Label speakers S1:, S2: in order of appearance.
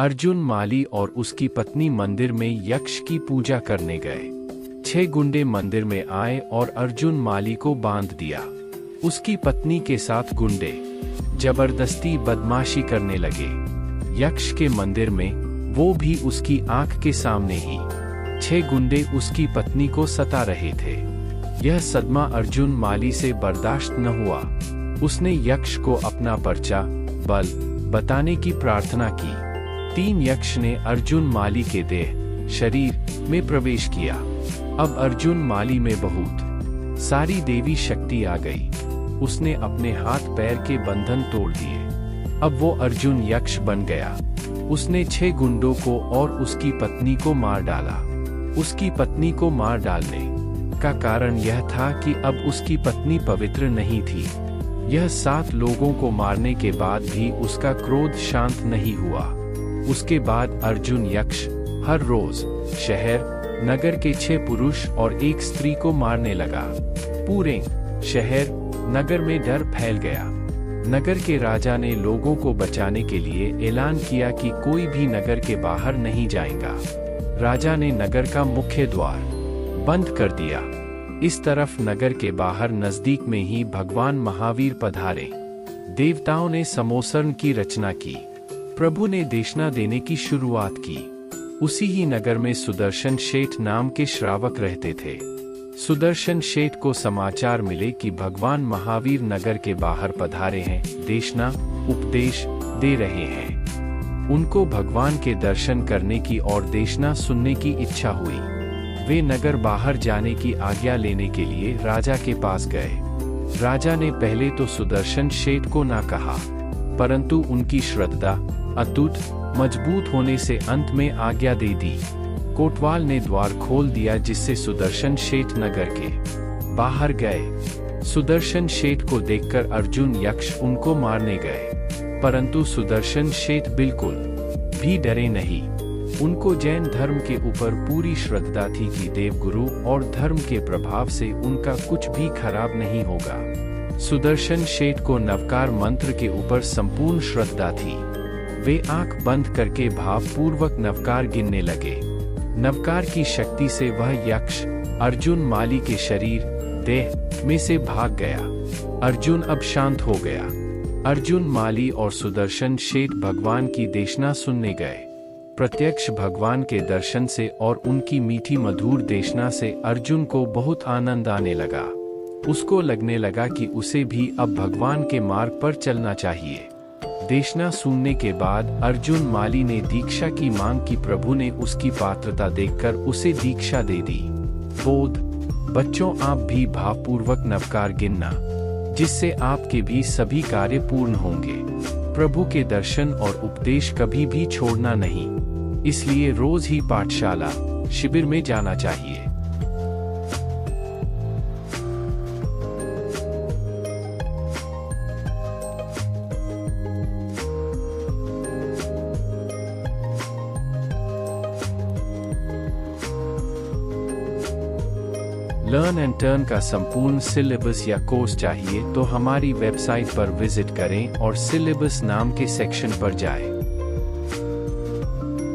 S1: अर्जुन माली और उसकी पत्नी मंदिर में यक्ष की पूजा करने गए। 6 गुंडे मंदिर में आए और अर्जुन माली को बांध दिया। उसकी पत्नी के साथ गुंडे जबरदस्ती बदमाशी करने लगे। यक्ष के मंदिर में, वो भी उसकी आंख के सामने ही। 6 गुंडे उसकी पत्नी को सता रहे थे। यह सदमा अर्जुन माली से बर्दाश्त न हुआ। उसने यक्ष को अपना पर्चा बल बताने की प्रार्थना की। 3 यक्ष ने अर्जुन माली के देह शरीर में प्रवेश किया। अब अर्जुन माली में बहुत सारी देवी शक्ति आ गई। उसने अपने हाथ पैर के बंधन तोड़ दिए। अब वो अर्जुन यक्ष बन गया। उसने 6 गुंडों को और उसकी पत्नी को मार डाला। उसकी पत्नी को मार डालने का कारण यह था कि अब उसकी पत्नी पवित्र नहीं थी। यह 7 लोगों को मारने के बाद भी उसका क्रोध शांत नहीं हुआ। उसके बाद अर्जुन यक्ष हर रोज शहर नगर के 6 पुरुष और 1 स्त्री को मारने लगा। पूरे शहर नगर में डर फैल गया। नगर के राजा ने लोगों को बचाने के लिए ऐलान किया कि कोई भी नगर के बाहर नहीं जाएगा। राजा ने नगर का मुख्य द्वार बंद कर दिया। इस तरफ नगर के बाहर नजदीक में ही भगवान महावीर पधारे। देवताओं ने समोसरण की रचना की। प्रभु ने देशना देने की शुरुआत की। उसी ही नगर में सुदर्शन शेठ नाम के श्रावक रहते थे। सुदर्शन शेठ को समाचार मिले कि भगवान महावीर नगर के बाहर पधारे हैं, देशना उपदेश दे रहे हैं। उनको भगवान के दर्शन करने की और देशना सुनने की इच्छा हुई। वे नगर बाहर जाने की आज्ञा लेने के लिए राजा के पास गए। राजा ने पहले तो सुदर्शन शेठ को ना कहा, परंतु उनकी श्रद्धा अटूट मजबूत होने से अंत में आज्ञा दे दी। कोतवाल ने द्वार खोल दिया, जिससे सुदर्शन शेठ नगर के बाहर गए। सुदर्शन शेठ को देखकर अर्जुन यक्ष उनको मारने गए, परंतु सुदर्शन शेठ बिल्कुल भी डरे नहीं। उनको जैन धर्म के ऊपर पूरी श्रद्धा थी कि देवगुरु और धर्म के प्रभाव से उनका कुछ भी खराब नहीं होगा। सुदर्शन शेठ को नवकार मंत्र के ऊपर संपूर्ण श्रद्धा थी। वे आंख बंद करके भावपूर्वक नवकार गिनने लगे। नवकार की शक्ति से वह यक्ष अर्जुन माली के शरीर देह में से भाग गया। अर्जुन अब शांत हो गया। अर्जुन माली और सुदर्शन शेठ भगवान की देशना सुनने गए। प्रत्यक्ष भगवान के दर्शन से और उनकी मीठी मधुर देशना से अर्जुन को बहुत आनंद आने लगा। उसको लगने लगा कि उसे भी अब भगवान के मार्ग पर चलना चाहिए। देशना सुनने के बाद अर्जुन माली ने दीक्षा की मांग की। प्रभु ने उसकी पात्रता देखकर उसे दीक्षा दे दी। बोध बच्चों, आप भी भावपूर्वक नवकार गिनना, जिससे आपके भी सभी कार्य पूर्ण होंगे। प्रभु के दर्शन और उपदेश कभी भी छोड़ना नहीं, इसलिए रोज ही पाठशाला शिविर में जाना चाहिए। लर्न एंड टर्न का संपूर्ण सिलेबस या कोर्स चाहिए तो हमारी वेबसाइट पर विजिट करें और सिलेबस नाम के सेक्शन पर जाएं।